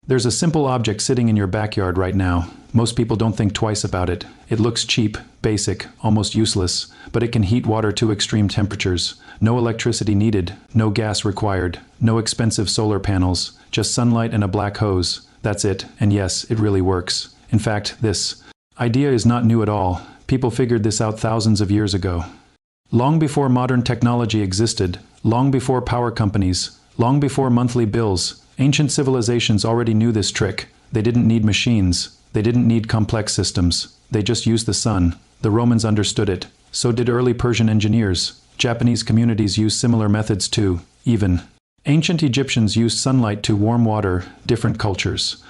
There's a simple object sitting in your backyard right now. Most people don't think twice about it. It looks cheap, basic, almost useless, but it can heat water to extreme temperatures. No electricity needed, no gas required, no expensive solar panels, just sunlight and a black hose. That's it, and yes, it really works. In fact, this idea is not new at all. People figured this out thousands of years ago. Long before modern technology existed, long before power companies, long before monthly bills, ancient civilizations already knew this trick. They didn't need machines. They didn't need complex systems. They just used the sun. The Romans understood it. So did early Persian engineers. Japanese communities used similar methods too. Even ancient Egyptians used sunlight to warm water. Different cultures.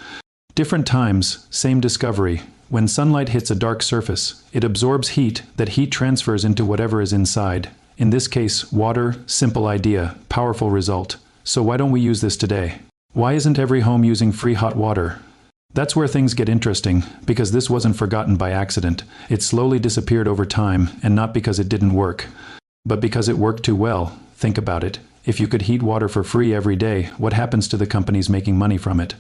Different times, same discovery. When sunlight hits a dark surface, it absorbs heat. That heat transfers into whatever is inside. In this case, water. Simple idea, powerful result. So why don't we use this today? Why isn't every home using free hot water? That's where things get interesting, because this wasn't forgotten by accident. It slowly disappeared over time, and not because it didn't work, but because it worked too well. Think about it. If you could heat water for free every day, what happens to the companies making money from it?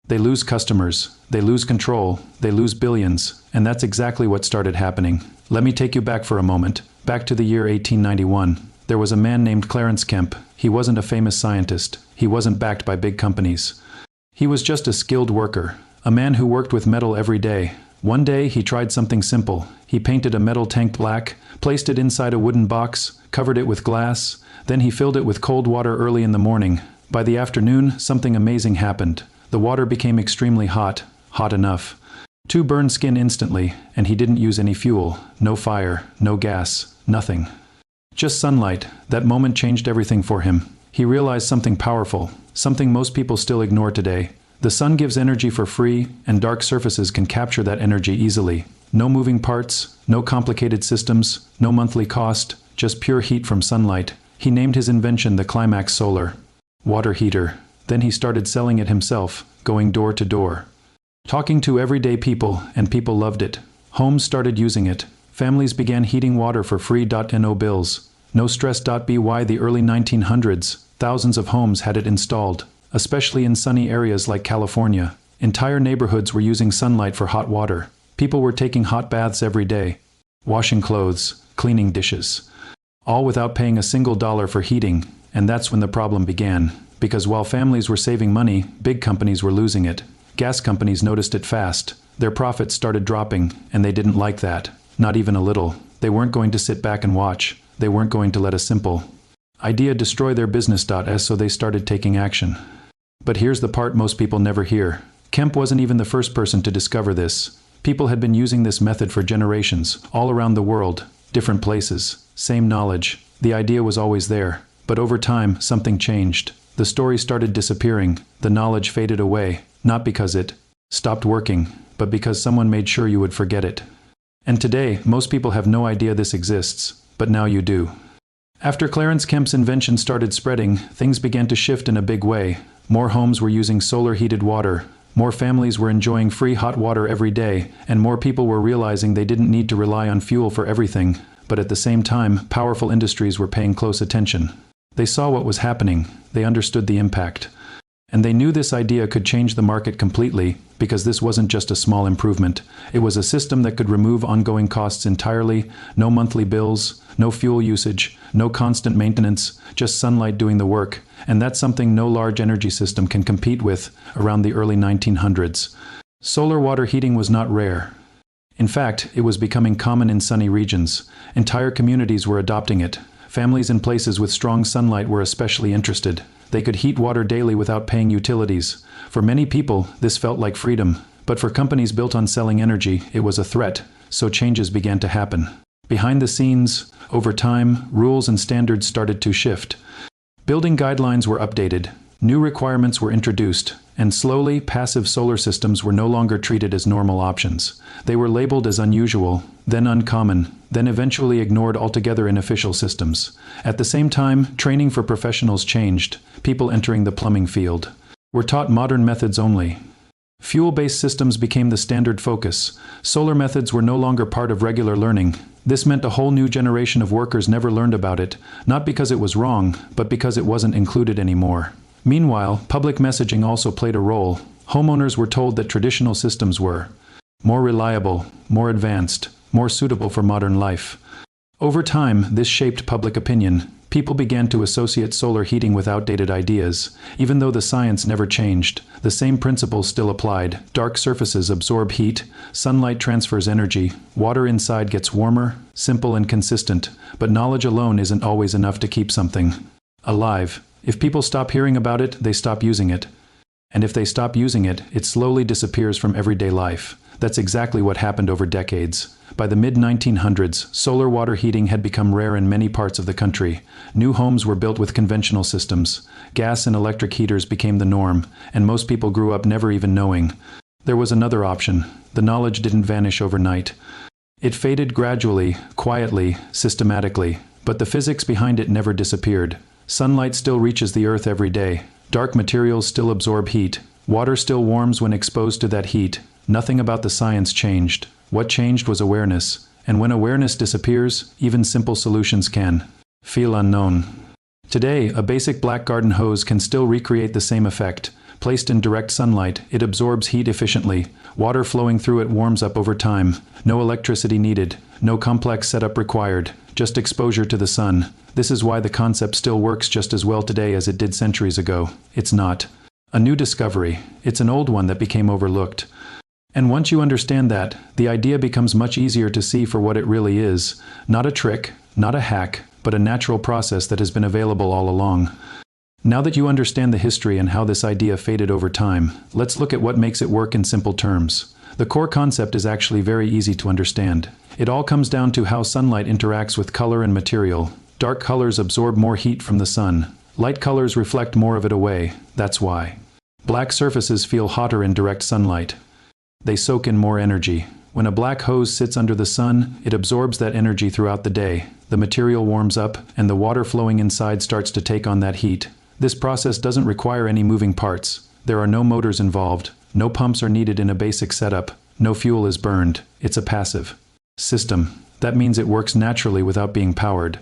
They lose customers, they lose control, they lose billions, and that's exactly what started happening. Let me take you back for a moment, back to the year 1891. There was a man named Clarence Kemp. He wasn't a famous scientist. He wasn't backed by big companies. He was just a skilled worker, a man who worked with metal every day. One day he tried something simple. He painted a metal tank black, placed it inside a wooden box, covered it with glass, then he filled it with cold water early in the morning. By the afternoon, something amazing happened. The water became extremely hot, hot enough to burn skin instantly, and he didn't use any fuel, no fire, no gas, nothing. Just sunlight. That moment changed everything for him. He realized something powerful, something most people still ignore today. The sun gives energy for free, and dark surfaces can capture that energy easily. No moving parts, no complicated systems, no monthly cost, just pure heat from sunlight. He named his invention the Climax Solar water heater. Then he started selling it himself, going door to door, talking to everyday people, and people loved it. Homes started using it. Families began heating water for free. No bills. No stress. By the early 1900s, thousands of homes had it installed, especially in sunny areas like California. Entire neighborhoods were using sunlight for hot water. People were taking hot baths every day, washing clothes, cleaning dishes, all without paying a single dollar for heating. And that's when the problem began. Because while families were saving money, big companies were losing it. Gas companies noticed it fast. Their profits started dropping, and they didn't like that. Not even a little. They weren't going to sit back and watch. They weren't going to let a simple idea destroy their business. So they started taking action. But here's the part most people never hear. Kemp wasn't even the first person to discover this. People had been using this method for generations, all around the world, different places, same knowledge. The idea was always there. But over time, something changed. The story started disappearing. The knowledge faded away, not because it stopped working, but because someone made sure you would forget it. And today, most people have no idea this exists, but now you do. After Clarence Kemp's invention started spreading, things began to shift in a big way. More homes were using solar-heated water. More families were enjoying free hot water every day, and more people were realizing they didn't need to rely on fuel for everything. But at the same time, powerful industries were paying close attention. They saw what was happening. They understood the impact. And they knew this idea could change the market completely, because this wasn't just a small improvement. It was a system that could remove ongoing costs entirely. No monthly bills, no fuel usage, no constant maintenance, just sunlight doing the work. And that's something no large energy system can compete with around the early 1900s. Solar water heating was not rare. In fact, it was becoming common in sunny regions. Entire communities were adopting it. Families in places with strong sunlight were especially interested. They could heat water daily without paying utilities. For many people, this felt like freedom. But for companies built on selling energy, it was a threat. So changes began to happen. Behind the scenes, over time, rules and standards started to shift. Building guidelines were updated. New requirements were introduced. And slowly, passive solar systems were no longer treated as normal options. They were labeled as unusual, then uncommon, then eventually ignored altogether in official systems. At the same time, training for professionals changed. People entering the plumbing field were taught modern methods only. Fuel-based systems became the standard focus. Solar methods were no longer part of regular learning. This meant a whole new generation of workers never learned about it, not because it was wrong, but because it wasn't included anymore. Meanwhile, public messaging also played a role. Homeowners were told that traditional systems were more reliable, more advanced, more suitable for modern life. Over time, this shaped public opinion. People began to associate solar heating with outdated ideas. Even though the science never changed, the same principles still applied. Dark surfaces absorb heat, sunlight transfers energy, water inside gets warmer, simple and consistent. But knowledge alone isn't always enough to keep something alive. If people stop hearing about it, they stop using it. And if they stop using it, it slowly disappears from everyday life. That's exactly what happened over decades. By the mid-1900s, solar water heating had become rare in many parts of the country. New homes were built with conventional systems. Gas and electric heaters became the norm, and most people grew up never even knowing. There was another option. The knowledge didn't vanish overnight. It faded gradually, quietly, systematically, but the physics behind it never disappeared. Sunlight still reaches the earth every day. Dark materials still absorb heat. Water still warms when exposed to that heat. Nothing about the science changed. What changed was awareness. And when awareness disappears, even simple solutions can feel unknown. Today, a basic black garden hose can still recreate the same effect. Placed in direct sunlight, it absorbs heat efficiently. Water flowing through it warms up over time. No electricity needed. No complex setup required. Just exposure to the sun. This is why the concept still works just as well today as it did centuries ago. It's not a new discovery. It's an old one that became overlooked. And once you understand that, the idea becomes much easier to see for what it really is. Not a trick, not a hack, but a natural process that has been available all along. Now that you understand the history and how this idea faded over time, let's look at what makes it work in simple terms. The core concept is actually very easy to understand. It all comes down to how sunlight interacts with color and material. Dark colors absorb more heat from the sun. Light colors reflect more of it away. That's why black surfaces feel hotter in direct sunlight. They soak in more energy. When a black hose sits under the sun, it absorbs that energy throughout the day. The material warms up, and the water flowing inside starts to take on that heat. This process doesn't require any moving parts. There are no motors involved. No pumps are needed in a basic setup. No fuel is burned. It's a passive system. That means it works naturally without being powered.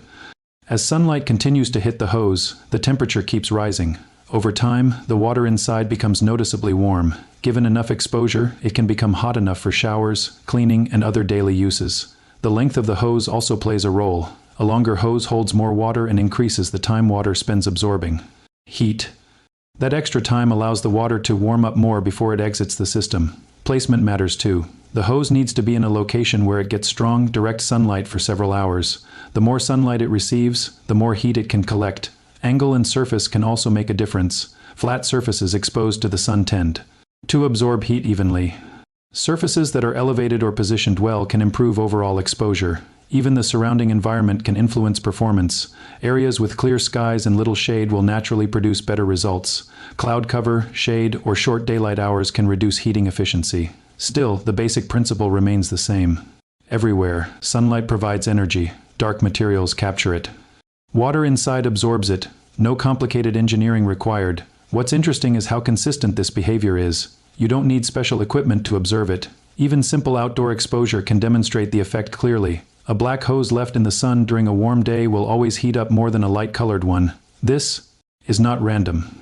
As sunlight continues to hit the hose, the temperature keeps rising. Over time, the water inside becomes noticeably warm. Given enough exposure, it can become hot enough for showers, cleaning, and other daily uses. The length of the hose also plays a role. A longer hose holds more water and increases the time water spends absorbing heat. That extra time allows the water to warm up more before it exits the system. Placement matters too. The hose needs to be in a location where it gets strong, direct sunlight for several hours. The more sunlight it receives, the more heat it can collect. Angle and surface can also make a difference. Flat surfaces exposed to the sun tend to absorb heat evenly. Surfaces that are elevated or positioned well can improve overall exposure. Even the surrounding environment can influence performance. Areas with clear skies and little shade will naturally produce better results. Cloud cover, shade, or short daylight hours can reduce heating efficiency. Still, the basic principle remains the same. Everywhere, sunlight provides energy. Dark materials capture it. Water inside absorbs it. No complicated engineering required. What's interesting is how consistent this behavior is. You don't need special equipment to observe it. Even simple outdoor exposure can demonstrate the effect clearly. A black hose left in the sun during a warm day will always heat up more than a light-colored one. This is not random.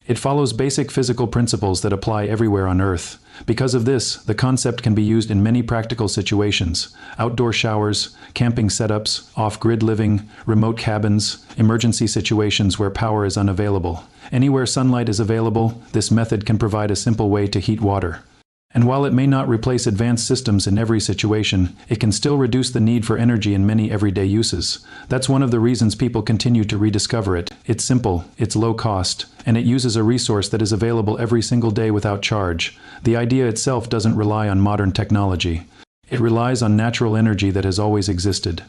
It follows basic physical principles that apply everywhere on Earth. Because of this, the concept can be used in many practical situations: outdoor showers, camping setups, off-grid living, remote cabins, emergency situations where power is unavailable. Anywhere sunlight is available, this method can provide a simple way to heat water. And while it may not replace advanced systems in every situation, it can still reduce the need for energy in many everyday uses. That's one of the reasons people continue to rediscover it. It's simple, it's low cost, and it uses a resource that is available every single day without charge. The idea itself doesn't rely on modern technology. It relies on natural energy that has always existed.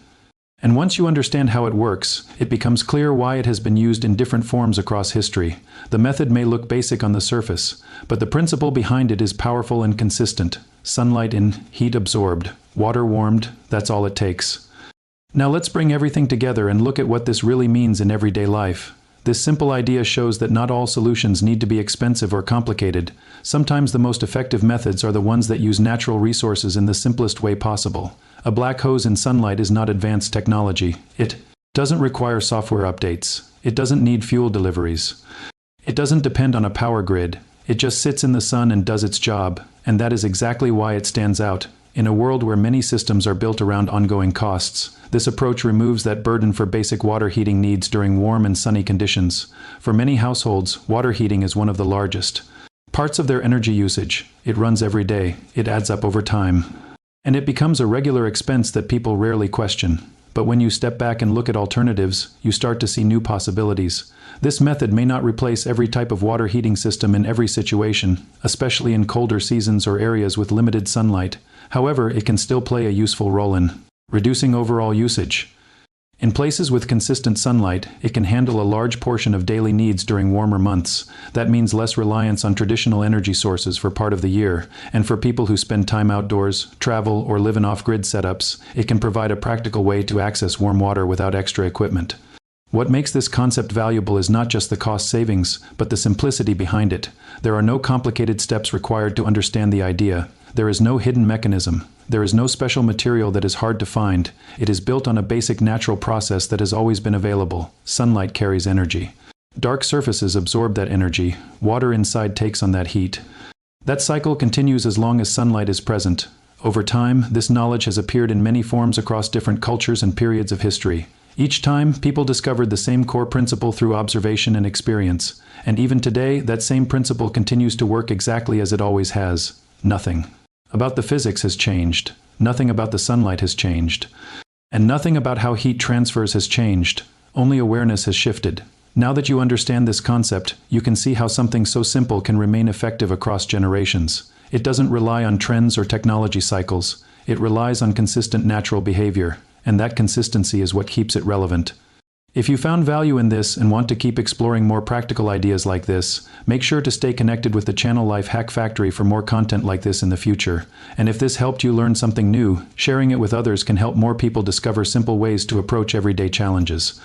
And once you understand how it works, it becomes clear why it has been used in different forms across history. The method may look basic on the surface, but the principle behind it is powerful and consistent. Sunlight in, heat absorbed, water warmed, that's all it takes. Now let's bring everything together and look at what this really means in everyday life. This simple idea shows that not all solutions need to be expensive or complicated. Sometimes the most effective methods are the ones that use natural resources in the simplest way possible. A black hose in sunlight is not advanced technology. It doesn't require software updates. It doesn't need fuel deliveries. It doesn't depend on a power grid. It just sits in the sun and does its job, and that is exactly why it stands out. In a world where many systems are built around ongoing costs, this approach removes that burden for basic water heating needs during warm and sunny conditions. For many households, water heating is one of the largest parts of their energy usage. It runs every day, it adds up over time, and it becomes a regular expense that people rarely question. But when you step back and look at alternatives, you start to see new possibilities. This method may not replace every type of water heating system in every situation, especially in colder seasons or areas with limited sunlight. However, it can still play a useful role in reducing overall usage. In places with consistent sunlight, it can handle a large portion of daily needs during warmer months. That means less reliance on traditional energy sources for part of the year, and for people who spend time outdoors, travel, or live in off-grid setups, it can provide a practical way to access warm water without extra equipment. What makes this concept valuable is not just the cost savings, but the simplicity behind it. There are no complicated steps required to understand the idea. There is no hidden mechanism. There is no special material that is hard to find. It is built on a basic natural process that has always been available. Sunlight carries energy. Dark surfaces absorb that energy. Water inside takes on that heat. That cycle continues as long as sunlight is present. Over time, this knowledge has appeared in many forms across different cultures and periods of history. Each time, people discovered the same core principle through observation and experience. And even today, that same principle continues to work exactly as it always has. Nothing about the physics has changed. Nothing about the sunlight has changed. And nothing about how heat transfers has changed. Only awareness has shifted. Now that you understand this concept, you can see how something so simple can remain effective across generations. It doesn't rely on trends or technology cycles. It relies on consistent natural behavior. And that consistency is what keeps it relevant. If you found value in this and want to keep exploring more practical ideas like this, make sure to stay connected with the channel Life Hack Factory for more content like this in the future. And if this helped you learn something new, sharing it with others can help more people discover simple ways to approach everyday challenges.